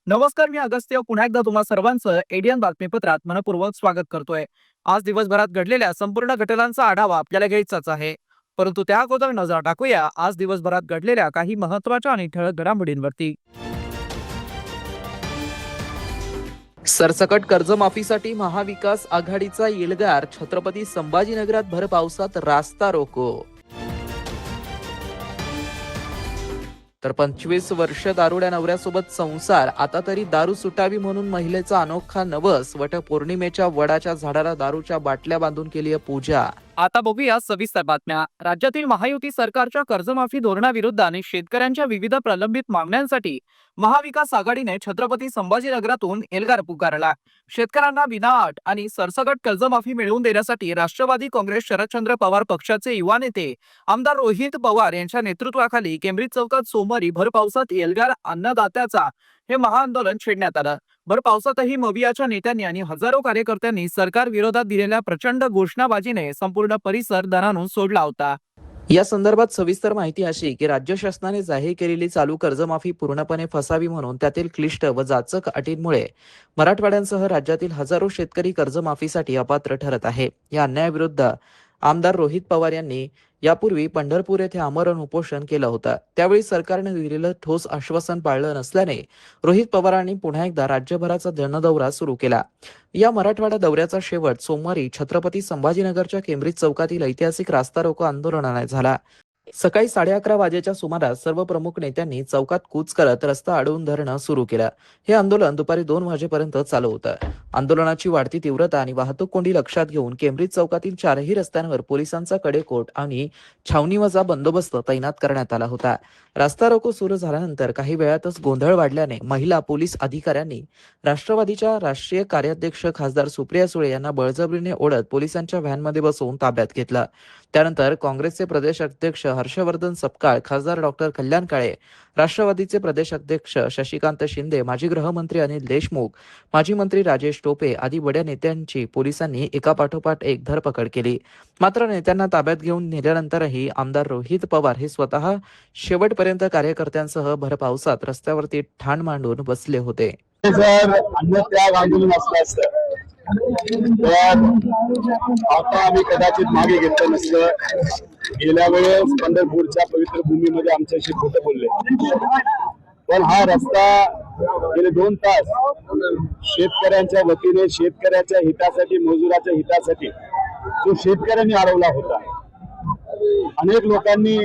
नमस्कार, मी अगस्त्य पुन्हा एकदा तुम्हा सर्वांचं एडियन बातमीपत्रात मनपूर्वक स्वागत करतोय। आज दिवसभरात घडलेल्या संपूर्ण घटनांचा आढावा आपल्याला घ्यायचाच आहे, परंतु त्या अगोदर नजर टाकूया आज दिवसभरात घडलेल्या काही महत्त्वाच्या आणि ठळक घडामोडींवरती। सरसकट कर्जमाफीसाठी महाविकास आघाडीचा एल्गार, छत्रपती संभाजीनगरात भर पावसात रास्ता रोको। तर 25 वर्ष दारुड्या नवऱ्यासोबत संसार, आता तरी दारू सुटावी म्हणून महिलेचा अनोखा नवस। वटपौर्णिमेच्या वडाच्या झाडाला दारूच्या बाटल्या बांधून केली पूजा। आता बघूया सविस्तर बातम्या। राज्यातील महायुती सरकारच्या कर्जमाफी धोरणाविरुद्ध आणि शेतकऱ्यांच्या विविध प्रलंबित मागण्यांसाठी महाविकास आघाडीने छत्रपती संभाजीनगरातून एल्गार पुकारला। शेतकऱ्यांना विनाअट आणि सरसकट कर्जमाफी मिळवून देण्यासाठी राष्ट्रवादी काँग्रेस शरदचंद्र पवार पक्षाचे युवा नेते आमदार रोहित पवार यांच्या नेतृत्वाखाली केंब्रिज चौकात सोमवारी भर पावसात एल्गार अन्नदात्याचा हे महाआंदोलन छेडण्यात आलं। भर पावसातही मवियाच्या नेत्यांनी आणि हजारो कार्यकर्त्यांनी सरकार विरोधात दिलेल्या प्रचंड घोषणाबाजीने संपूर्ण परिसर दणाणून सोडला होता। या संदर्भात सविस्तर माहिती अशी की राज्य शासनाने जाहीर केलेली चालू कर्जमाफी पूर्णपणे फसावी म्हणून त्यातील क्लिष्ट व जाचक अटींमुळे मराठवाड्यासह राज्यातील हजारो शेतकरी कर्जमाफीसाठी अपात्र ठरत आहे। या अन्यायाविरुद्ध आमदार रोहित पवार यांनी यापूर्वी पंढरपूर येथे आमरण उपोषण केलं होतं। त्यावेळी सरकारने दिलेलं ठोस आश्वासन पाळलं नसल्याने रोहित पवारांनी पुन्हा एकदा राज्यभराचा जनदौरा सुरू केला। या मराठवाडा दौऱ्याचा शेवट सोमवारी छत्रपती संभाजीनगरच्या केंब्रिज चौकातील ऐतिहासिक रास्ता रोको आंदोलनाने झाला। सकाळी 11:30 वाजेच्या सुमारास सर्व प्रमुख नेत्यांनी चौकात कूच करत रस्ता अडवून धरणं सुरू केलं। हे आंदोलन दुपारी 2 वाजेपर्यंत चालू होतं। आंदोलनाची वाढती तीव्रता आणि वाहतूक कोंडी लक्षात घेऊन केंब्रिज चौकातील 4ही रस्त्यांवर पोलिसांचा कडेकोट आणि छावणीवजा बंदोबस्त तैनात करण्यात आला होता। रास्ता रोको सुरू झाल्यानंतर काही वेळातच गोंधळ वाढल्याने महिला पोलीस अधिकाऱ्यांनी राष्ट्रवादीच्या राष्ट्रीय कार्याध्यक्ष खासदार सुप्रिया सुळे यांना बळजबरीने ओढत पोलिसांच्या व्हॅनमध्ये बसवून ताब्यात घेतलं। त्यानंतर काँग्रेसचे प्रदेश अध्यक्ष हर्षवर्धन सपकाळ, खासदार डॉक्टर कल्याण काळे, राष्ट्रवादीचे प्रदेश अध्यक्ष शशिकांत शिंदे, माजी गृहमंत्री अनिल देशमुख, माजी मंत्री राजेश टोपे आदी बड्या नेत्यांची पोलिसांनी एकापाठोपाठ एक धरपकड केली। मात्र नेत्यांना ताब्यात घेऊन नेल्यानंतरही आमदार रोहित पवार हे स्वतः शेवटपर्यंत कार्यकर्त्यांसह भर पावसात रस्त्यावरती ठाण मांडून बसले होते। जर अन्नत्याग आंदोलन असलं असतं तर आता आम्ही कदाचित मागे घेतलं नसतं। गेल्या वेळेस पंढरपूरच्या पवित्र भूमीमध्ये आमच्याशी खोटं बोलले, पण हा रस्ता गेले 2 तास शेतकऱ्यांच्या वतीने, शेतकऱ्याच्या हितासाठी, मजुराच्या हितासाठी जो शेतकऱ्यांनी अडवला होता। अनेक लोकांनी,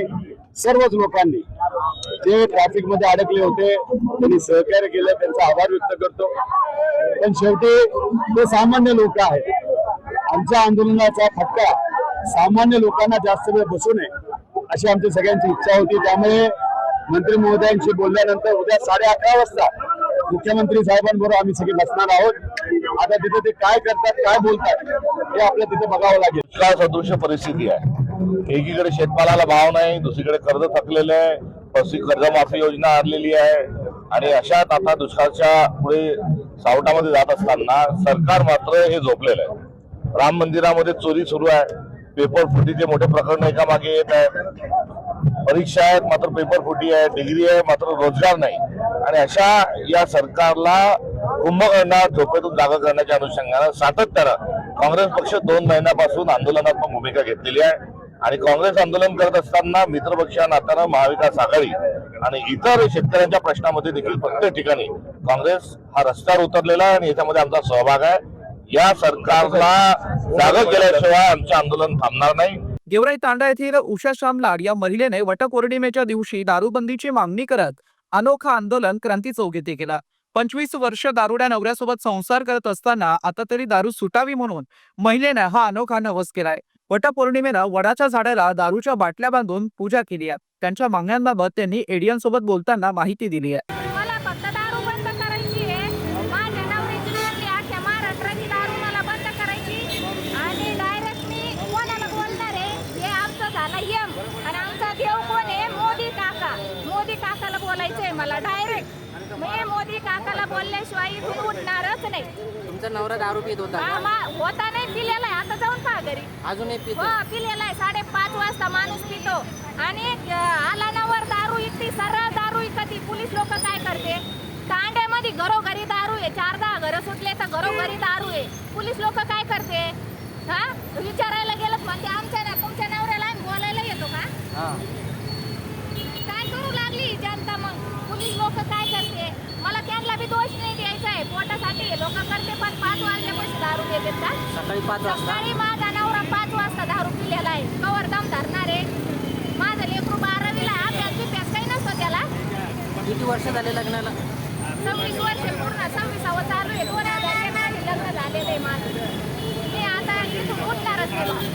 सर्वच लोकांनी जे ट्रॅफिक मध्ये अडकले होते त्यांनी सहकार्य केलं, त्यांचा आभार व्यक्त करतो। पण शेवटी ते सामान्य लोक आहेत। आमच्या आंदोलनाचा फटका सामान्य लोकांना जास्त वेळ बसू नये अशी आमची सगळ्यांची इच्छा होती। त्यामुळे मंत्री महोदयांशी बोलल्यानंतर उद्या 11:30 वाजता मुख्यमंत्री साहेबांबरोबर आम्ही सगळे बसणार आहोत। आता तिथे ते काय करतात, काय बोलतात हे आपल्याला तिथे बघावं लागेल। काय सदृश्य परिस्थिती आहे, एकीकडे शेतमालाला भाव नाही, दुसरीकडे कर्ज थकलेलं आहे, कर्जमाफी योजना आणलेली आहे आणि अशात आता दुष्काळाच्या पुढे सावटामध्ये जात असताना सरकार मात्र हे झोपलेलं आहे। राम मंदिरामध्ये चोरी सुरू आहे, पेपर फुटीचे मोठे प्रकरण एकामागे येत आहे, परीक्षा आहेत मात्र पेपर फुटी आहे, डिग्री आहे मात्र रोजगार नाही। आणि अशा या सरकारला कुंभकर्णात झोपेतून जागा करण्याच्या अनुषंगाने सातत्यानं काँग्रेस पक्ष 2 महिन्यापासून आंदोलनात्मक भूमिका घेतलेली आहे। आणि काँग्रेस आंदोलन करत असताना मित्रपक्ष नात्यानं महाविकास आघाडी आणि इतर शेतकऱ्यांच्या प्रश्नामध्ये देखील प्रत्येक ठिकाणी काँग्रेस हा रस्त्यावर उतरलेला आहे आणि याच्यामध्ये आमचा सहभाग आहे। या सरकारला जागा केल्याशिवाय आमचे आंदोलन थांबणार नाही। गेवराई तांडा येथील उषा श्यामलाड या महिलेने वटपौर्णिमेच्या दिवशी दारूबंदीची मागणी करत अनोखा आंदोलन क्रांती चौक येथे केला। 25 वर्ष दारुड्या नवऱ्यासोबत संसार करत असताना आता तरी दारू सुटावी म्हणून महिलेने हा अनोखा नवस केलाय। वटपौर्णिमेला वडाच्या झाडाला दारूच्या बाटल्या बांधून पूजा केली आहे। त्यांच्या मागण्यांबाबत त्यांनी एडियन सोबत बोलताना माहिती दिली आहे। मला फक्त दारू बंद करायची आहे। माझ्या नवऱ्याची अख्ख्या महाराष्ट्राची दारू मला बंद करायची आणि डायरेक्ट बोलल्याशिवाय इथून उठणारच नाही. तुमचा नवरा दारू पित होता का? होता नाही, पिलेला आहे. आता जाऊन पहा घरी. अजूनही पितो? हो, पिलेला आहे. 5:30 वाजता माणूस पितो आणि आला नवर दारू इकती, सरळ दारू इकती. पोलीस लोक काय करते, तांड्यामध्ये घरोघरी दारू आहे. 4-10 घरं सुटले तर घरोघरी दारू आहे. पोलीस लोक काय करते, हा विचारायला गेलं म्हणजे आमच्या तुमच्या नवऱ्याला आम्ही बोलायला येतो का? काय करू लागली ही जनता? मग पोलीस लोक काय करते, मला त्यांना बी दोष नाही द्यायचा आहे. पोटासाठी लोक करते, पण 5 वाजल्यापासून दारू देतात का? सकाळी 5 वाजता? सकाळी माझा नवरा 5 वाजता दारू पिलेला आहे. कवर दम धरणार आहे. माझं लेकरू 12वीला आहे. अभ्यास काही नसतो त्याला. किती वर्ष झाले लग्नाला? 26 वर्ष पूर्ण, 26वा चालू आहे. 2000 मध्ये लग्न झालेलं आहे माझं. मी आता इथून उठणारच नाही.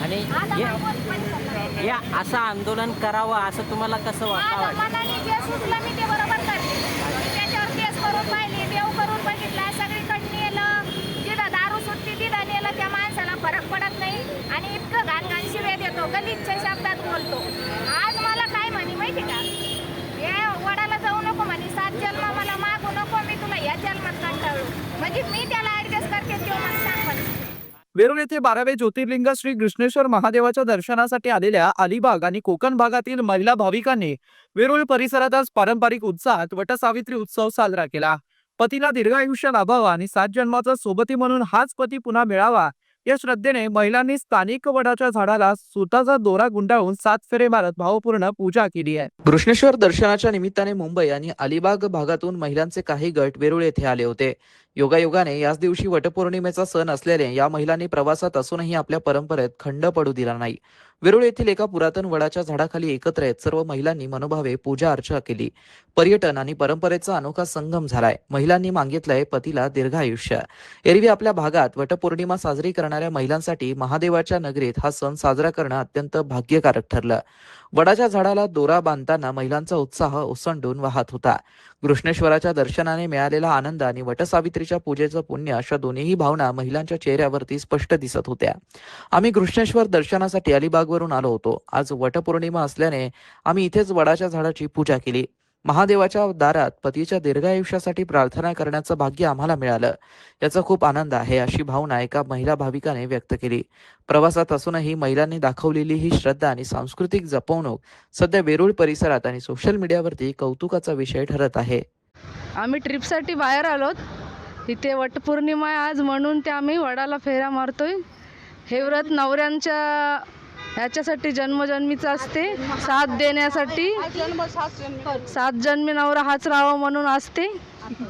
आणि आता मला कोणी पण करणार नाही. या असं आंदोलन करावं असं तुम्हाला कसं माझ्या वाटतं? मनाने जे सुचलं मी ते बरोबर करते. मी त्याच्यावर केस करून पाहिली, देव करून बघितला, सगळीकडे नेलं. जिथं दारू सुटती तिथं नेलं. त्या माणसाला फरक पडत नाही आणि इतकं घाण शिव्या देतो, गलिच्छ शब्दात बोलतो. आज मला काय म्हणे माहिती का, हे वडाला जाऊ नको म्हणे, 7 जन्म मला मागू नको, मी तुला या जन्मात कंटाळू. म्हणजे मी त्याला ऍडजस्ट करते, तो मला सांग म्हणे. वेरूळ येथे 12वे ज्योतिर्लिंग श्री कृष्णेश्वर महादेवाच्या दर्शनासाठी आलेल्या अलिबाग आणि कोकण भागातील महिला भाविकांनी वेरूळ परिसरात आज पारंपरिक उत्साहात वटसावित्री उत्सव साजरा केला. पतीला दीर्घायुष्य लाभावं आणि 7 जन्माचा सोबती म्हणून हाच पती पुन्हा मिळावा या श्रद्धेने महिलांनी स्थानिक वडाच्या झाडाला सुताचा दोरा गुंडाळून 7 फेरे मारत भावपूर्ण पूजा केली आहे. कृष्णेश्वर दर्शनाच्या निमित्ताने मुंबई आणि अलिबाग भागातून महिलांचे काही गट वेरूळ येथे आले होते. योगायोगाने याच दिवशी वटपौर्णिमेचा सण असल्याने या महिलांनी प्रवासात असूनही आपल्या परंपरेत खंड पडू दिला नाही. वेरूळ येथील एका पुरातन वडाच्या झाडाखाली एकत्र येत सर्व महिलांनी मनोभावे पूजा अर्चा केली. पर्यटन आणि परंपरेचा अनोखा संगम झालाय. महिलांनी मागितलंय पतीला दीर्घायुष्य. एरवी आपल्या भागात वटपौर्णिमा साजरी करणाऱ्या महिलांसाठी महादेवाच्या नगरीत हा सण साजरा करणं अत्यंत भाग्यकारक ठरलं. वडाच्या झाडाला दोरा बांधताना महिलांचा उत्साह ओसंडून वाहत होता. कृष्णेश्वराच्या दर्शनाने मिळालेला आनंद आणि वटसावित्रीच्या पूजेचं पुण्य अशा दोन्ही भावना महिलांच्या चेहऱ्यावरती स्पष्ट दिसत होत्या. आम्ही कृष्णेश्वर दर्शनासाठी अलिबागवरून आलो होतो. आज वटपौर्णिमा असल्याने आम्ही इथेच वडाच्या झाडाची पूजा केली. महादेवाच्या दारात पतीच्या दीर्घायुष्यासाठी प्रार्थना करण्याचं भाग्य आम्हाला मिळालं, याचा खूप आनंद आहे, अशी भावना एका महिला भाविकाने व्यक्त केली. प्रवासात असूनही महिलांनी दाखवलेली ही श्रद्धा आणि सांस्कृतिक जपवणूक सध्या वेरूळ परिसरात आणि सोशल मीडियावरती कौतुकाचा विषय ठरत आहे. आम्ही ट्रिपसाठी बाहेर आलोत. इथे वटपौर्णिमा आहे आज, म्हणून ते आम्ही वडाला फेऱ्या मारतोय. हे व्रत नवऱ्यांच्या ह्याच्यासाठी जन्मजन्मीचं असते, साथ देण्यासाठी. 7 जन्मी नवरा हाच राहावा म्हणून असते. काय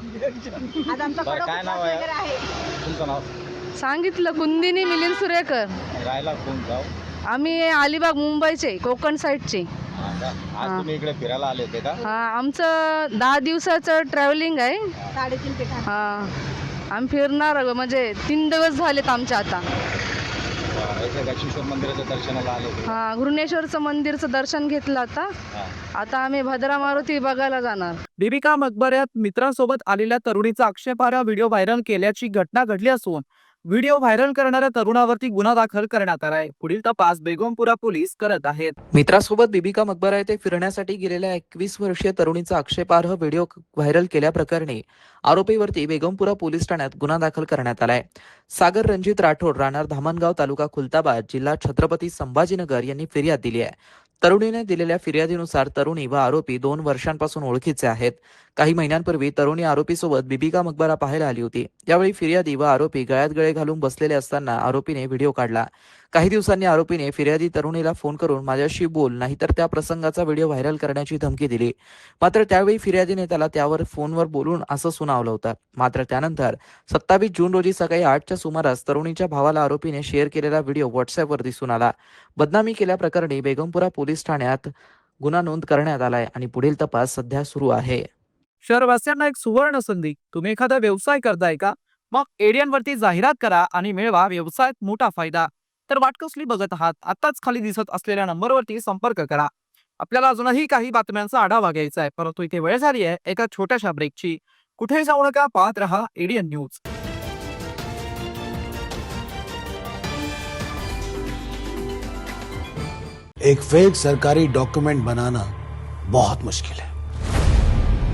नाव आहे तुमचं? नाव सांगितलं, कुंदिनी मिलिंद सुरेकर. राहायला कोण गाव? आम्ही अलिबाग मुंबईचे, कोकण साईडचे. आज तुम्ही इकडे फिरायला आले होते का? हा, आमचं 10 दिवसाचं ट्रॅव्हलिंग आहे. 3.5 हा, आम्ही फिरणार म्हणजे 3 दिवस झालेत आमच्या आता. गच्छेश्वर मंदिराच्या दर्शनाला आले होते? हा, घृणेश्वरचं मंदिरचं दर्शन घेतलं आता. आता आम्ही भद्रा मारुती बघायला जाणार. बीबिका मकबऱ्यात मित्रांसोबत आलेल्या तरुणीचा आक्षेपार्ह व्हिडिओ व्हायरल केल्याची घटना घडली असून व्हिडिओ व्हायरल करणाऱ्या तरुणावरती गुन्हा दाखल करण्यात आलाय. पुढील तपास बेगमपुरा पोलीस करत आहेत. मित्रासोबत बीबिका मकबरा येथे फिरण्यासाठी गेलेल्या 21 वर्षीय तरुणीचा आक्षेपार्ह व्हिडिओ व्हायरल केल्याप्रकरणी आरोपीवरती बेगमपुरा पोलीस ठाण्यात गुन्हा दाखल करण्यात आलाय. सागर रणजित राठोड, राहणार धामणगाव, तालुका खुलताबाद, जिल्हा छत्रपती संभाजीनगर यांनी फिर्याद दिली आहे. तरुणीने दिलेल्या फिर्यादीनुसार तरुणी व आरोपी 2 वर्षांपासून ओळखीचे आहेत. काही महिन्यांपूर्वी तरुणी आरोपीसोबत बीबिका मकबरा पाहायला आली होती. यावेळी फिर्यादी व आरोपी गळ्यात गळे घालून बसलेले असताना आरोपीने व्हिडिओ काढला. काही दिवसांनी आरोपीने फिर्यादी तरुणीला फोन करून माझ्याशी बोल, नाहीतर त्या प्रसंगाचा व्हिडिओ व्हायरल करण्याची धमकी दिली. मात्र त्यावेळी फिर्यादीने त्याला त्यावर फोनवर बोलून असं सुनावलं होतं. मात्र त्यानंतर 27 जून रोजी सकाळी 8च्या सुमारास तरुणीच्या भावाला आरोपीने शेअर केलेला व्हिडिओ व्हॉट्सअपवर दिसून आला. बदनामी केल्याप्रकरणी बेगमपुरा पोलीस ठाण्यात गुन्हा नोंद करण्यात आलाय आणि पुढील तपास सध्या सुरू आहे. शहरवासियांना एक सुवर्ण संधी. तुम्ही एखादा व्यवसाय करताय का? मग एडियनवरती जाहिरात करा आणि मिळवा व्यवसायात मोठा फायदा. तर वाट कसली बघत आहात? आताच खाली दिसत असलेल्या नंबरवरती संपर्क करा. आपल्याला अजूनही काही बातम्यांचा आढावा घ्यायचा आहे, परंतु इथे वेळ झाली आहे एका छोट्याशा ब्रेकची. कुठे जाऊ नका, पाहत रहा एडियन न्यूज. एक फेक सरकारी डॉक्यूमेंट बनाना बहुत मुश्किल है,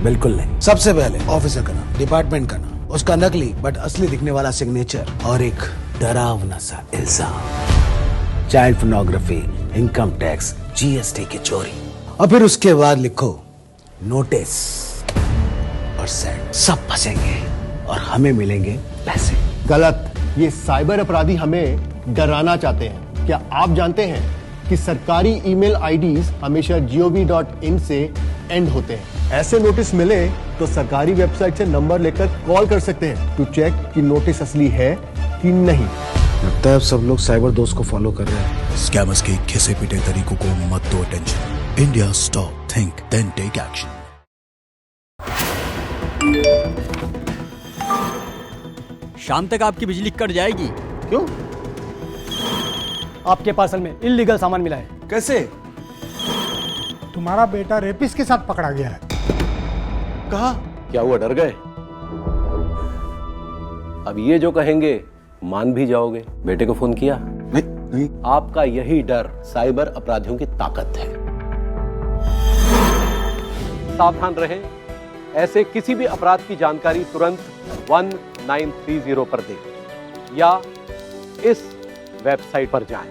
बिल्कुल नहीं। सबसे पहले ऑफिसर का नाम, डिपार्टमेंट का नाम, उसका नकली बट असली दिखने वाला सिग्नेचर और एक डरावना सा इल्जाम, child pornography, income tax, GST की चोरी, और फिर उसके बाद लिखो नोटिस और सेंड। सब फंसेंगे और हमें मिलेंगे पैसे। गलत। ये साइबर अपराधी हमें डराना चाहते हैं। क्या आप जानते हैं कि सरकारी ईमेल आईडीज हमेशा gov.in से एंड होते हैं। ऐसे नोटिस मिले तो सरकारी वेबसाइट से नंबर लेकर कॉल कर सकते हैं टू चेक कि नोटिस असली है कि नहीं। लगता है अब सब लोग साइबर दोस्त को फॉलो कर रहे हैं। स्कैमर्स के घिसे पिटे तरीकों को मत दो attention. India stop, think then take action. शाम तक आपकी बिजली कट जाएगी। क्यों? आपके पार्सल में इल्लीगल सामान मिला है। कैसे? तुम्हारा बेटा रेपिस्ट के साथ पकड़ा गया है। कहा? क्या हुआ, डर गए? अब ये जो कहेंगे मान भी जाओगे। बेटे को फोन किया? नहीं। आपका यही डर साइबर अपराधियों की ताकत है। सावधान रहें, ऐसे किसी भी अपराध की जानकारी तुरंत 1930 पर दें या इस वेबसाइट पर जाएं।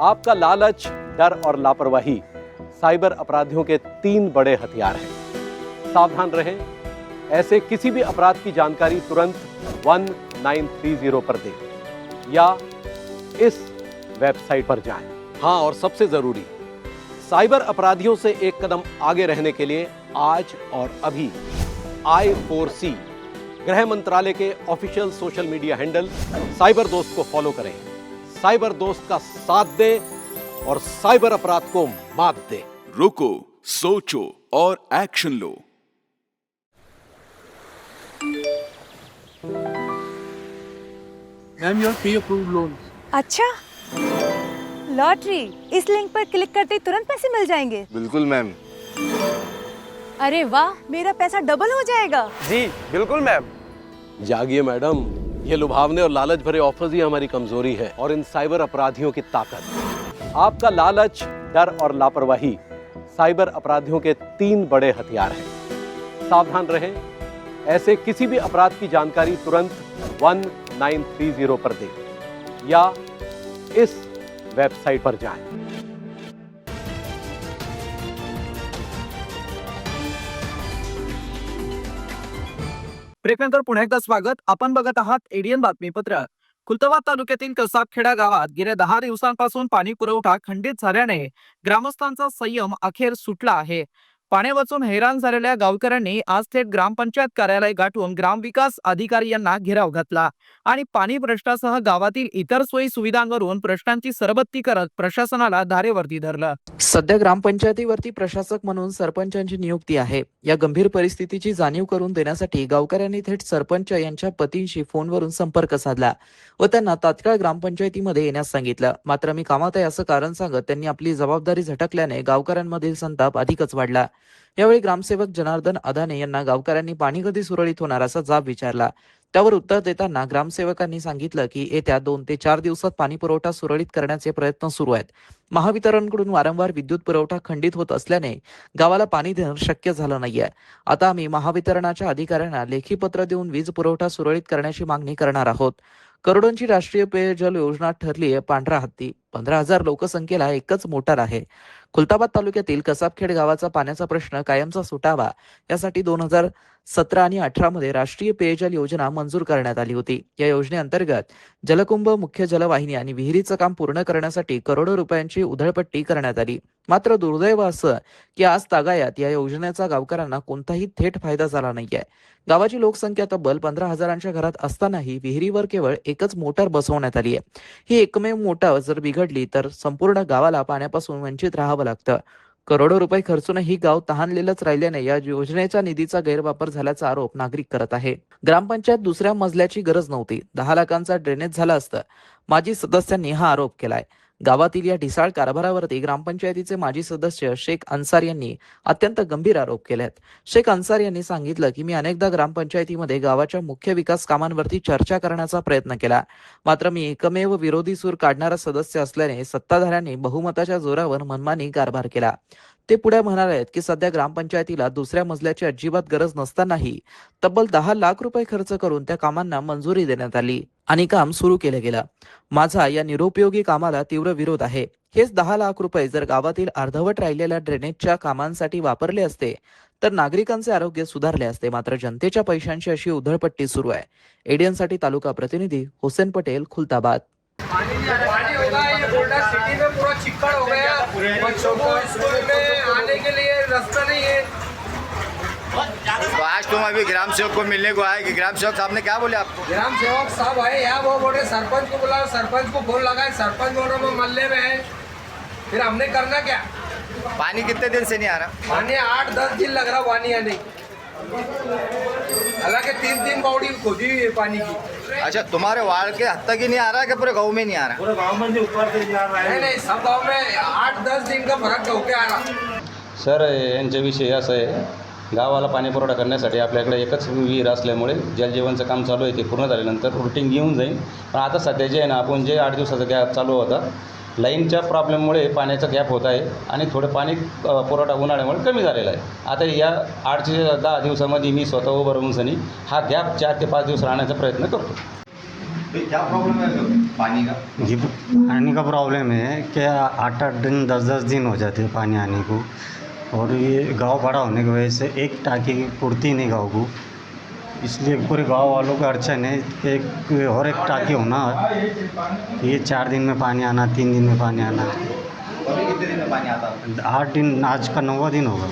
आपका लालच, डर और लापरवाही साइबर अपराधियों के 3 बड़े हथियार हैं। सावधान रहें, ऐसे किसी भी अपराध की जानकारी तुरंत 1930 पर दें या इस वेबसाइट पर जाएं। हाँ, और सबसे जरूरी, साइबर अपराधियों से एक कदम आगे रहने के लिए आज और अभी I4C गृह मंत्रालय के official social media handle cyber Dost को फॉलो करें। साइबर दोस्त का साथ दें और साइबर अपराध को मात दें। रुको, सोचो और action low. Ma'am, your pre approved loan. अच्छा, लॉटरी। इस लिंक पर क्लिक करते ही तुरंत पैसे मिल जाएंगे। बिल्कुल मैम। अरे वाह, मेरा पैसा डबल हो जाएगा। जी बिल्कुल मैम। जागिए मैडम, ये लुभावने और लालच भरे ऑफर्स ही हमारी कमजोरी है और इन साइबर अपराधियों की ताकत। आपका लालच, डर और लापरवाही साइबर अपराधियों के 3 बड़े हथियार हैं। सावधान रहें, ऐसे किसी भी अपराध की जानकारी तुरंत 1930 पर दें या इस वेबसाइट पर जाएं। प्रेक्षकांतर पुन्हा एकदा स्वागत। आपण बघत आहात एडीएन बातमीपत्र। खुलताबाद तालुक्यातील कसाबखेडा गावात गेल्या 10 दिवसांपासून पाणी पुरवठा खंडित झाल्याने ग्रामस्थांचा संयम अखेर सुटला आहे। पाणी वाचून हैराण झालेल्या गावकऱ्यांनी आज थेट ग्रामपंचायत कार्यालय गाठून ग्रामविकास अधिकारी यांना घेराव घातला आणि पाणी प्रश्नासह गावातील इतर सोयी सुविधांवरून प्रश्नांची सरबत्ती करत प्रशासनाला धारेवरती धरलं। सध्या ग्रामपंचायतीवरती प्रशासक म्हणून सरपंचांची नियुक्ती आहे। या गंभीर परिस्थितीची जाणीव करून देण्यासाठी गावकऱ्यांनी थेट सरपंच यांच्या पतींशी फोनवरून संपर्क साधला व त्यांना तात्काळ ग्रामपंचायतीमध्ये येण्यास सांगितलं। मात्र मी कामात आहे असं कारण सांगत त्यांनी आपली जबाबदारी झटकल्याने गावकऱ्यांमधील संताप अधिकच वाढला। यावेळी ग्रामसेवक जनार्दन अदाने यांना गावकऱ्यांनी पाणी कधी सुरळीत होणार असा जाब विचारला। त्यावर उत्तर देताना ग्रामसेवकांनी सांगितलं की येत्या 2 ते 4 दिवसात पाणी पुरवठा सुरळीत करण्याचे प्रयत्न सुरू आहेत। महावितरणकडून वारंवार विद्युत पुरवठा खंडित होत असल्याने गावाला पाणी देणं शक्य झालं नाहीये। आता आम्ही महावितरणाच्या अधिकाऱ्यांना लेखी पत्र देऊन वीज पुरवठा सुरळीत करण्याची मागणी करणार आहोत। करोडोंची राष्ट्रीय पेयजल योजना ठरली आहे पांढरा हत्ती। 15,000 लोकसंख्येला एकच मोटार आहे। खुलताबाद तालुक्यातील कसाबखेड गावाचा पाण्याचा प्रश्न कायमचा सुटावा यासाठी 2017 आणि 18 मध्ये राष्ट्रीय पेयजल योजना मंजूर करण्यात आली होती। या योजनेअंतर्गत जलकुंभ, मुख्य जलवाहिनी आणि विहिरीचं काम पूर्ण करण्यासाठी करोडो रुपयांची उधळपट्टी करण्यात आली। मात्र दुर्दैव असं की आज तागायात या योजनेचा गावकऱ्यांना कोणताही थेट फायदा झाला नाहीये। गावाची लोकसंख्या तब्बल 15,000च्या घरात असतानाही विहिरीवर केवळ एकच मोटार बसवण्यात आली आहे। ही एकमेव मोटार जर बिघडली तर संपूर्ण गावाला पाण्यापासून वंचित राहावं लागतं। करोडो रुपये खर्चूनही गाव तहानलेलंच राहिल्याने या योजनेच्या निधीचा गैरवापर झाल्याचा आरोप नागरिक करत आहे। ग्रामपंचायत दुसऱ्या मजल्याची गरज नव्हती, 10 लाखांचा ड्रेनेज झाला असतं, माजी सदस्यांनी हा आरोप केलाय। गावातील या ढिसाळ कारभारावरती ग्रामपंचायतीचे माजी सदस्य शेख अन्सार यांनी अत्यंत गंभीर आरोप केलेत। शेख अन्सार यांनी सांगितलं की मी अनेकदा ग्रामपंचायतीमध्ये गावाच्या मुख्य विकास कामांवरती चर्चा करण्याचा प्रयत्न केला, मात्र मी एकमेव विरोधी सूर काढणारा सदस्य असल्याने सत्ताधाऱ्यांनी बहुमताच्या जोरावर मनमानी कारभार केला। ते पुढे म्हणाले की सध्या ग्रामपंचायतीला दुसऱ्या मजल्याची अजिबात गरज नसतानाही तब्बल 10 लाख रुपये खर्च करून त्या कामांना मंजुरी देण्यात आली आणि काम सुरू केले गेलं. माझा या निरुपयोगी कामाला तीव्र विरोध आहे. हेच 10 लाख रुपये जर गावातील अर्धवट राहिलेल्या ड्रेनेजच्या कामांसाठी वापरले असते तर नागरिकांचे आरोग्य सुधारले असते. मात्र जनतेच्या पैशांची अशी उधळपट्टी सुरू आहे. एडीएनसाठी तालुका प्रतिनिधी हुसेन पटेल, खुलताबाद. पानी होगा, ये गोल्डन सिटी में पूरा चिक्कड़ हो गया, बच्चों को स्कूल में आने के लिए रास्ता नहीं है। तो आज तुम अभी ग्राम सेवक को मिलने को आए कि ग्राम सेवक साहब ने क्या बोले आपको? ग्राम सेवक साहब आए यहाँ, वो बोले सरपंच को बुलाओ, सरपंच को फोन लगाए, सरपंच बोलो वो मल्ले में है। फिर हमने करना क्या? पानी कितने दिन से नहीं आ रहा? पानी 8-10 दिन लग रहा पानी आने। हालांकि 3 बावड़ी खोदी हुई है पानी की। अच्छा, तुम्हारे वार्ड के हद तक ही नहीं आ रहा है कि पूरे गाँव में नहीं आ रहा? पूरे गाँव में ऊपर से आ रहा है। नहीं, सब गाँव में 8-10 दिन का फरक होके आ रहा। सर, यांच्याविषयी असं आहे, गावाला पाणी पुरवठा करण्यासाठी आपल्याकडे एकच विहीर असल्यामुळे जलजीवनचं काम चालू आहे. ते पूर्ण झाल्यानंतर रुटीन येऊन जाईल. पण आता सध्या जे आहे ना, आपण जे 8 दिवसाचा गॅप चालू होता, लाईनच्या प्रॉब्लेममुळे पाण्याचा गॅप होत आहे आणि थोडं पाणी पुरवठा उन्हाळ्यामुळे कमी झालेला आहे. आता या 8 ते 10 दिवसामध्ये मी स्वतः उभं राहून सनी हा गॅप 4 ते 5 दिवस राहण्याचा प्रयत्न करतो. क्या प्रॉब्लम है पानी का? जी, पानी का प्रॉब्लम है कि 8-8 दिन 10-10 दिन हो जाते हैं पानी आने को, और ये गांव बड़ा होने की वजह से एक टाँकी पूर्ति नहीं गांव को, इसलिए पूरे गांव वालों का अड़चन है कि और एक टाँकी होना, ये 4 दिन में पानी आना, 3 दिन में पानी आना। अभी कितने दिन में पानी आता है? 8 दिन, आज का 9वां दिन होगा।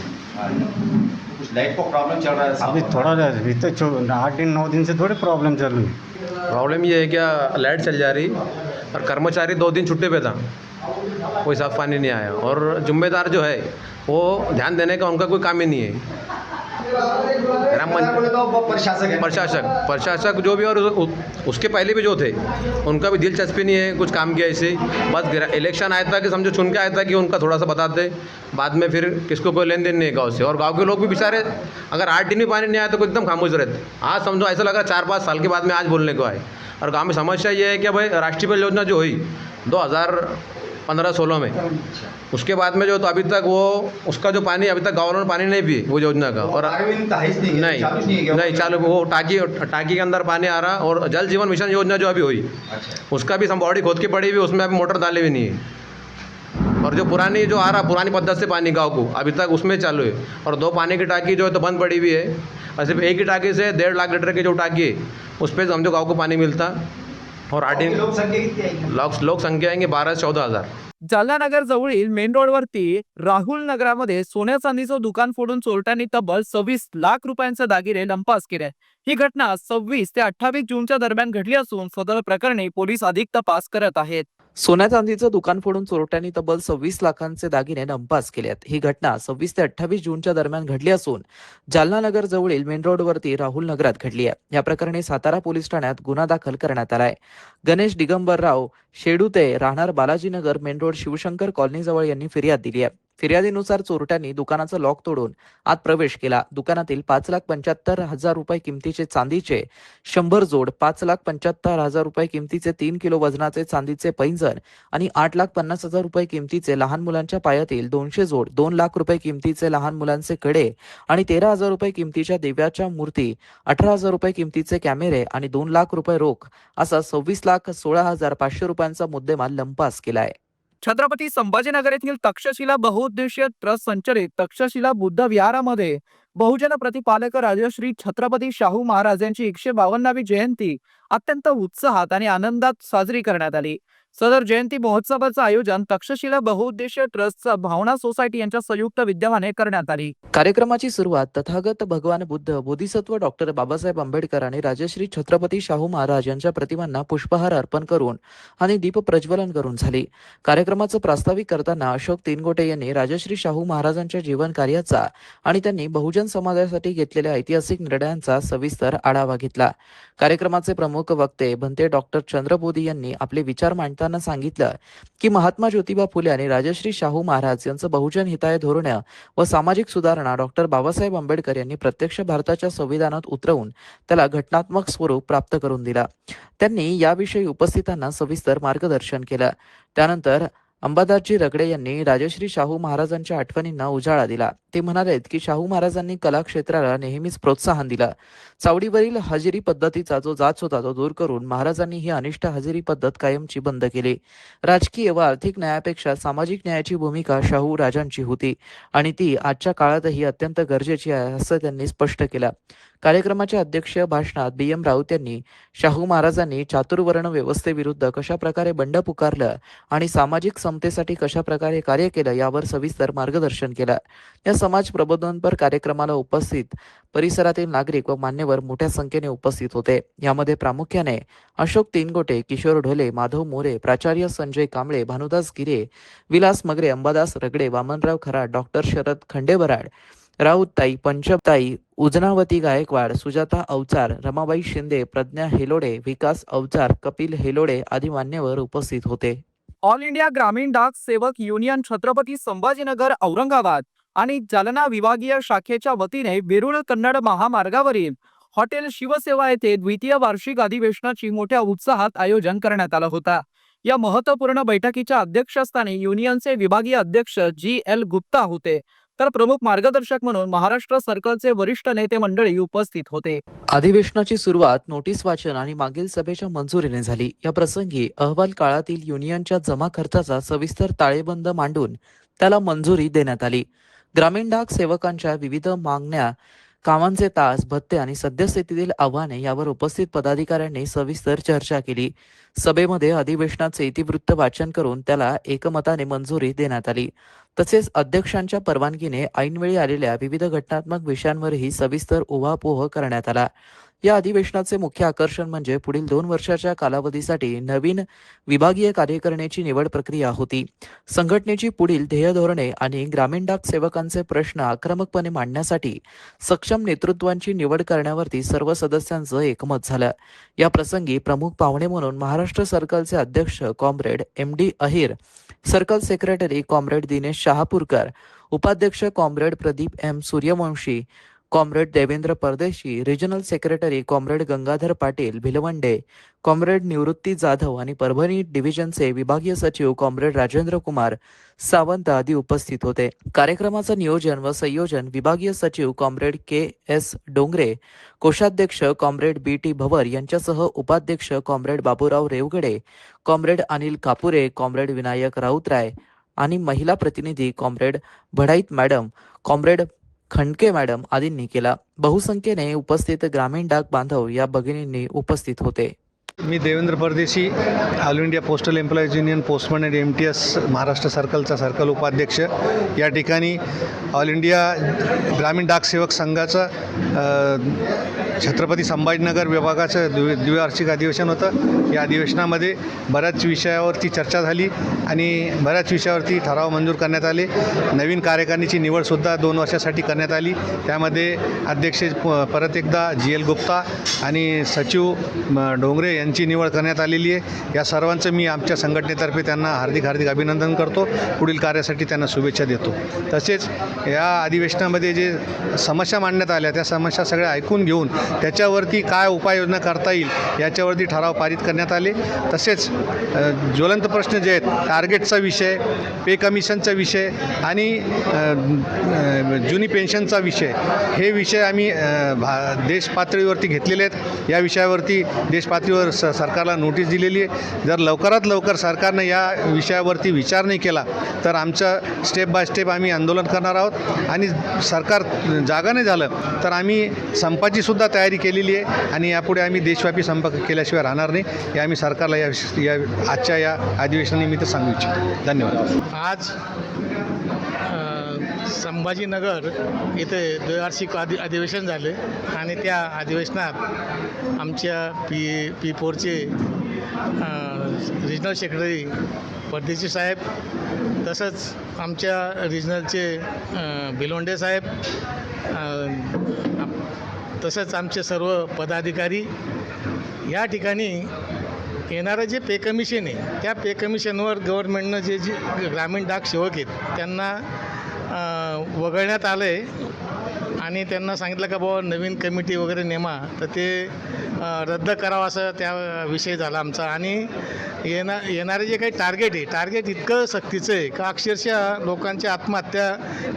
कुछ लाइट को प्रॉब्लम चल रहा है? अभी थोड़ा, अभी तो 8 दिन 9 दिन से थोड़ी प्रॉब्लम चल रही। प्रॉब्लम ये है क्या, लाइट चल जा रही और कर्मचारी 2 दिन छुट्टी पे था, कोई साफ पानी नहीं आया, और जिम्मेदार जो है वो ध्यान देने का उनका कोई काम ही नहीं है। प्रशासक जो भी, और उसके पहले भी जो थे उनका भी दिलचस्पी नहीं है कुछ काम किया ऐसे। बस इलेक्शन आया था कि समझो चुन के आया था कि उनका थोड़ा सा बताते, बाद में फिर किसको कोई लेन देन नहीं है गाँव से। और गाँव के लोग भी बेचारे, अगर 8 दिन भी पानी नहीं आया तो एकदम खामोश रहते। आज समझो ऐसा लगा 4-5 साल के बाद में आज बोलने को आए। और गाँव में समस्या ये है कि भाई राष्ट्रीय पेय योजना जो हुई 2015-16 में, उसके बाद में जो, तो अभी तक वो उसका जो पानी अभी तक गाँव में पानी नहीं पिए वो योजना का। और नहीं चालू, वो टाँकी के अंदर पानी आ रहा। और जल जीवन मिशन योजना जो अभी हुई, उसका भी बॉडी खोद के पड़ी हुई, उसमें अभी मोटर डाले हुई नहीं है। और जो पुरानी जो आ रहा, पुरानी पद्धति से पानी गाँव को अभी तक उसमें चालू है। और 2 पानी की टाँकी जो है तो बंद पड़ी हुई है, और सिर्फ एक ही टाँकी से 1.5 लाख लीटर की जो टाँकी है उस पर समझो गाँव को पानी मिलता। और 8 दिन लोक संख्या आएंगे 12-14 हज़ार। जालना नगर जवळील मेन रोडवरती राहुल नगरामध्ये सोन्या चांदीचं दुकान फोडून चोरट्यांनी तब्बल 26 लाख रुपयांचे दागिने लंपास केले. ही घटना 26 ते 28 जूनच्या दरम्यान घडली असून सदर प्रकरणी पोलीस अधिक तपास करत आहेत. सोन्या चांदीचं दुकान फोडून चोरट्यांनी तब्बल 26 लाखांचे दागिने लंपास केले आहेत. ही घटना 26 ते 28 जूनच्या दरम्यान घडली असून जालना नगर जवळील मेन रोडवरती राहुल नगरात घडली आहे. या प्रकरणी सातारा पोलीस ठाण्यात गुन्हा दाखल करण्यात आलाय. गणेश दिगंबरराव शेडुते, राहणार Balajinagar, main road, Shivshankar colony जवळ यांनी फिर्याद दिली आहे. फिर्यादीनुसार चोरट्यांनी दुकानाचं लॉक तोडून आत प्रवेश केला. दुकानातील 5,75,000 रुपये किमतीचे चांदीचे 100 जोड, 5,75,000 रुपये किमतीचे 3 किलो वजनाचे चांदीचे पैंजण आणि 8,50,000 रुपये किमतीचे लहान मुलांच्या पायातील 200 जोड, 2 लाख रुपये किमतीचे लहान मुलांचे कडे आणि 13,000 रुपये किमतीच्या देव्याच्या मूर्ती, 18,000 रुपये किमतीचे कॅमेरे आणि 2 लाख रुपये रोख असा 26,16,500 रुपयांचा मुद्देमाल लंपास केलाय. छत्रपती संभाजीनगर येथील तक्षशिला बहुउद्देशीय ट्रस्ट संचलित तक्षशिला बुद्ध विहारामध्ये बहुजन प्रतिपालक राजश्री छत्रपती शाहू महाराज यांची 152वी जयंती अत्यंत उत्साहात आणि आनंदात साजरी करण्यात आली. सदर जयंती महोत्सवाचं आयोजन तक्षशिला बहुउद्देशीय ट्रस्टचा भावना सोसायटी यांच्या संयुक्त विद्यमाने करण्यात आली. कार्यक्रमाची सुरुवात तथागत भगवान बुद्ध, बोधिसत्व डॉक्टर बाबासाहेब आंबेडकर आणि राजश्री छत्रपती शाहू महाराज यांच्या प्रतिमांना पुष्पहार अर्पण करून आणि दीप प्रज्वलन करून झाली. कार्यक्रमाचं प्रास्ताविक करताना अशोक तिनगोटे यांनी राजश्री शाहू महाराजांच्या जीवन कार्याचा आणि त्यांनी बहुजन समाजासाठी घेतलेल्या ऐतिहासिक निर्णयांचा सविस्तर आढावा घेतला. कार्यक्रमाचे प्रमुख वक्ते भंते डॉक्टर चंद्रबोधी यांनी आपले विचार मांडताना सांगितलं की महात्मा ज्योतिबा फुले आणि राजश्री शाहू महाराज यांचं बहुजन हिताय धोरण व सामाजिक सुधारणा डॉक्टर बाबासाहेब आंबेडकर यांनी प्रत्यक्ष भारताच्या संविधानात उतरवून त्याला घटनात्मक स्वरूप प्राप्त करून दिला. त्यांनी याविषयी उपस्थितांना सविस्तर मार्गदर्शन केलं. त्यानंतर अंबादासजी रगडे यांनी राजश्री शाहू महाराजांच्या आठवणींना उजाळा दिला. ते म्हणालेत की शाहू महाराजांनी कला क्षेत्राला नेहमीच प्रोत्साहन दिलं. चावडीवरील हजेरी पद्धतीचा जो जाच होता तो दूर करून महाराजांनी ही अनिष्ट हजेरी पद्धत कायमची बंद केली. राजकीय व आर्थिक न्यायापेक्षा सामाजिक न्यायाची भूमिका शाहू राजांची होती आणि ती आजच्या काळातही अत्यंत गरजेची आहे असं त्यांनी स्पष्ट केलं. कार्यक्रमाच्या अध्यक्ष भाषणात BM राऊत यांनी शाहू महाराजांनी चातुर्वर्ण व्यवस्थेविरुद्ध कशा प्रकारे बंड पुकारलं आणि सामाजिक समतेसाठी कशा प्रकारे कार्य केलं यावर सविस्तर मार्गदर्शन केलं. या समाज प्रबोधनपर कार्यक्रमाला उपस्थित परिसरातील नागरिक व मान्यवर मोठ्या संख्येने उपस्थित होते. यामध्ये प्रामुख्याने अशोक तीनगोटे, किशोर ढोले, माधव मोरे, प्राचार्य संजय कांबळे, भानुदास गिरे, विलास मगरे, अंबादास रगडे, वामनराव खरात, डॉक्टर शरद खंडेबराड, राऊतताई, पंचमताई, उजनावती गायकवाड, सुजाता अवचार, रमाबाई शिंदे, प्रज्ञा हेलोडे, विकास अवचार, कपिल हेलोडे आदी मान्यवर उपस्थित होते. ऑल इंडिया ग्रामीण डाक सेवक युनियन छत्रपती संभाजीनगर औरंगाबाद आणि जालना विभागीय शाखेच्या वतीने वेरूळ कन्नड महामार्गावरील हॉटेल शिवसेवा येथे द्वितीय वार्षिक अधिवेशनाची मोठ्या उत्साहात आयोजन करण्यात आलं होतं. या महत्त्वपूर्ण बैठकीच्या अध्यक्षस्थानी युनियनचे विभागीय अध्यक्ष GL गुप्ता होते, तर प्रमुख मार्गदर्शक म्हणून महाराष्ट्र सर्कलचे वरिष्ठ नेते मंडळी उपस्थित होते. अधिवेशनाची सुरुवात नोटीस वाचन आणि मागील सभेच्या मंजुरीने झाली. या प्रसंगी अहवाल काळातील युनियनच्या जमा खर्चाचा सविस्तर ताळेबंद मांडून त्याला मंजुरी देण्यात आली. ग्रामीण डाक सेवकांच्या विविध मागण्या, कामांचे तास, भत्ते आणि सद्यस्थितीतील आव्हाने यावर उपस्थित पदाधिकाऱ्यांनी सविस्तर चर्चा केली. सभेमध्ये अधिवेशनाचे इतिवृत्त वाचन करून त्याला एकमताने मंजुरी देण्यात आली. तसेच अध्यक्षांच्या परवानगीने ऐनवेळी आलेल्या विविध घटनात्मक विषयांवरही सविस्तर उहापोह करण्यात आला. या अधिवेशनाचे मुख्य आकर्षण म्हणजे पुढील 2 वर्षाच्या कालावधीसाठी नवीन विभागीय कार्यकारिणीची निवड प्रक्रिया होती. संघटनेची पुढील ध्येय धोरणे आणि ग्रामीण डाक सेवकांचे प्रश्न आक्रमकपणे मांडण्यासाठी सक्षम नेतृत्वांची निवड करण्यावरती सर्व सदस्यांचं एकमत झालं. या प्रसंगी प्रमुख पाहुणे म्हणून महाराष्ट्र सर्कलचे अध्यक्ष comrade MD Ahir, circle secretary comrade Dinesh Shahapurkar, उपाध्यक्ष comrade Pradeep M Suryavanshi, comrade Devendra Pardeshi, regional secretary comrade Gangadhar Patil Bhilwande, comrade Nivrutti Jadhav आणि परभणी डिव्हिजनचे विभागीय सचिव कॉम्रेड राजेंद्र कुमार सावंत आदी उपस्थित होते. कार्यक्रमाचं नियोजन व संयोजन विभागीय सचिव कॉम्रेड KS डोंगरे, कोषाध्यक्ष कॉम्रेड BT भवर यांच्यासह उपाध्यक्ष comrade Baburao Revgade, comrade Anil Kapure, comrade Vinayak Rautray आणि महिला प्रतिनिधी comrade Bhadait madam, comrade Khandke madam आदींनी केला. बहुसंख्येने उपस्थित ग्रामीण डाक बांधव या भगिनींनी उपस्थित होते. मी Devendra Pardeshi, all India postal employees union postman and MTS Maharashtra सर्कलचा सर्कल उपाध्यक्ष. या ठिकाणी ऑल इंडिया ग्रामीण डाक सेवक संघाचं छत्रपती संभाजीनगर विभागाचं द्विवार्षिक अधिवेशन होतं. या अधिवेशनामध्ये बऱ्याच विषयावरती चर्चा झाली आणि बऱ्याच विषयावरती ठराव मंजूर करण्यात आले. नवीन कार्यकारिणीची निवडसुद्धा 2 वर्षासाठी करण्यात आली. त्यामध्ये अध्यक्ष परत एकदा GL गुप्ता आणि सचिव डोंगरे यांची निवड करण्यात आलेली आहे. या सर्वांचं मी आमच्या संघटनेतर्फे त्यांना हार्दिक अभिनंदन करतो. पुढील कार्यासाठी त्यांना शुभेच्छा देतो. तसेच या अधिवेशनामध्ये जे समस्या मांडण्यात आल्या त्या समस्या सगळ्या ऐकून घेऊन त्याच्यावरती काय उपाययोजना करता येईल याच्यावरती ठराव पारित करण्यात आले. तसेच ज्वलंत प्रश्न जे आहेत, टार्गेटचा विषय, पे कमिशनचा विषय आणि जुनी पेन्शनचा विषय, हे विषय आम्ही देश पातळीवरती घेतलेले आहेत. या विषयावरती देश पातळीवर सरकारला नोटीस दिलेली आहे. जर लवकरात लवकर सरकारनं या विषयावरती विचार नाही केला तर आमचं स्टेप बाय स्टेप आम्ही आंदोलन करणार आहोत आणि सरकार जागा नाही झालं तर आम्ही संपाची सुद्धा तयारी केलेली आहे आणि यापुढे आम्ही देशव्यापी संप केल्याशिवाय राहणार नाही. हे आम्ही सरकारला या आजच्या या अधिवेशनानिमित्त सांगू इच्छितो. धन्यवाद. आज संभाजीनगर येथे द्विवार्षिक अधिवेशन झाले आणि त्या अधिवेशनात आमच्या P4चे रिजनल सेक्रेटरी परदेशी साहेब, तसंच आमच्या रिजनलचे भिलवंडे साहेब, तसंच आमचे सर्व पदाधिकारी या ठिकाणी येणारं जे पे कमिशन आहे त्या पे कमिशनवर गव्हर्नमेंटनं जे ग्रामीण डाक सेवक आहेत त्यांना वगळण्यात आलं आहे आणि त्यांना सांगितलं का बाबा नवीन कमिटी वगैरे नेमा, तर ते रद्द करावं असं त्याविषयी झाला आमचा. आणि येणारे जे काही टार्गेट आहे, टार्गेट इतकं सक्तीचं आहे का अक्षरशः लोकांची आत्महत्या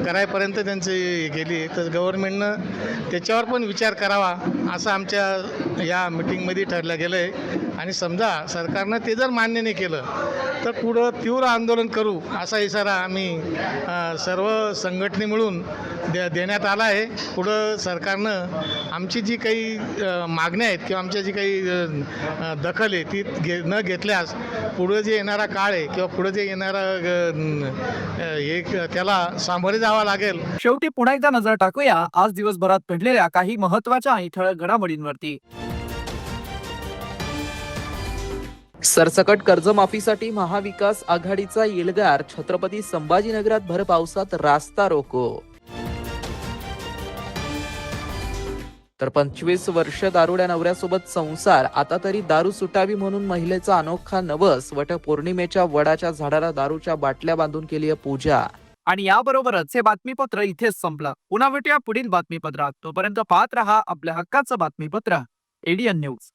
करायपर्यंत त्यांची गेली. तर गव्हर्नमेंटनं त्याच्यावर पण विचार करावा असं आमच्या या मिटिंगमध्ये ठरलं गेलं आहे. आणि समजा सरकारनं ते जर मान्य नाही केलं तर पुढं तीव्र आंदोलन करू असा इशारा आम्ही सर्व संघटने मिळून देण्यात आला आहे. पुढं सरकारनं आमची जी काही मागण्या आहेत किंवा आमच्या जी काही दखल आहे ती न घेतल्यास पुढं जे येणारा काळ आहे किंवा पुढं जे येणारा एक त्याला सामोरे जावं लागेल. शेवटी पुन्हा एकदा नजर टाकूया आज दिवसभरात घडलेल्या काही महत्त्वाच्या आणि ठळक घडामोडींवरती. सरसकट कर्जमाफीसाठी महाविकास आघाडीचा एल्गार, छत्रपती संभाजीनगरात भर पावसात रास्ता रोको. तर 25 वर्ष दारुड्या नवऱ्यासोबत संसार, आता तरी दारू सुटावी म्हणून महिलेचा अनोखा नवस. वटपौर्णिमेच्या वडाच्या झाडाला दारूच्या बाटल्या बांधून केली पूजा. आणि याबरोबरच हे बातमीपत्र इथेच संपलं. पुन्हा भेटूया पुढील बातमीपत्रात. तोपर्यंत पाहत रहा आपल्या हक्काचं बातमीपत्र ADN न्यूज.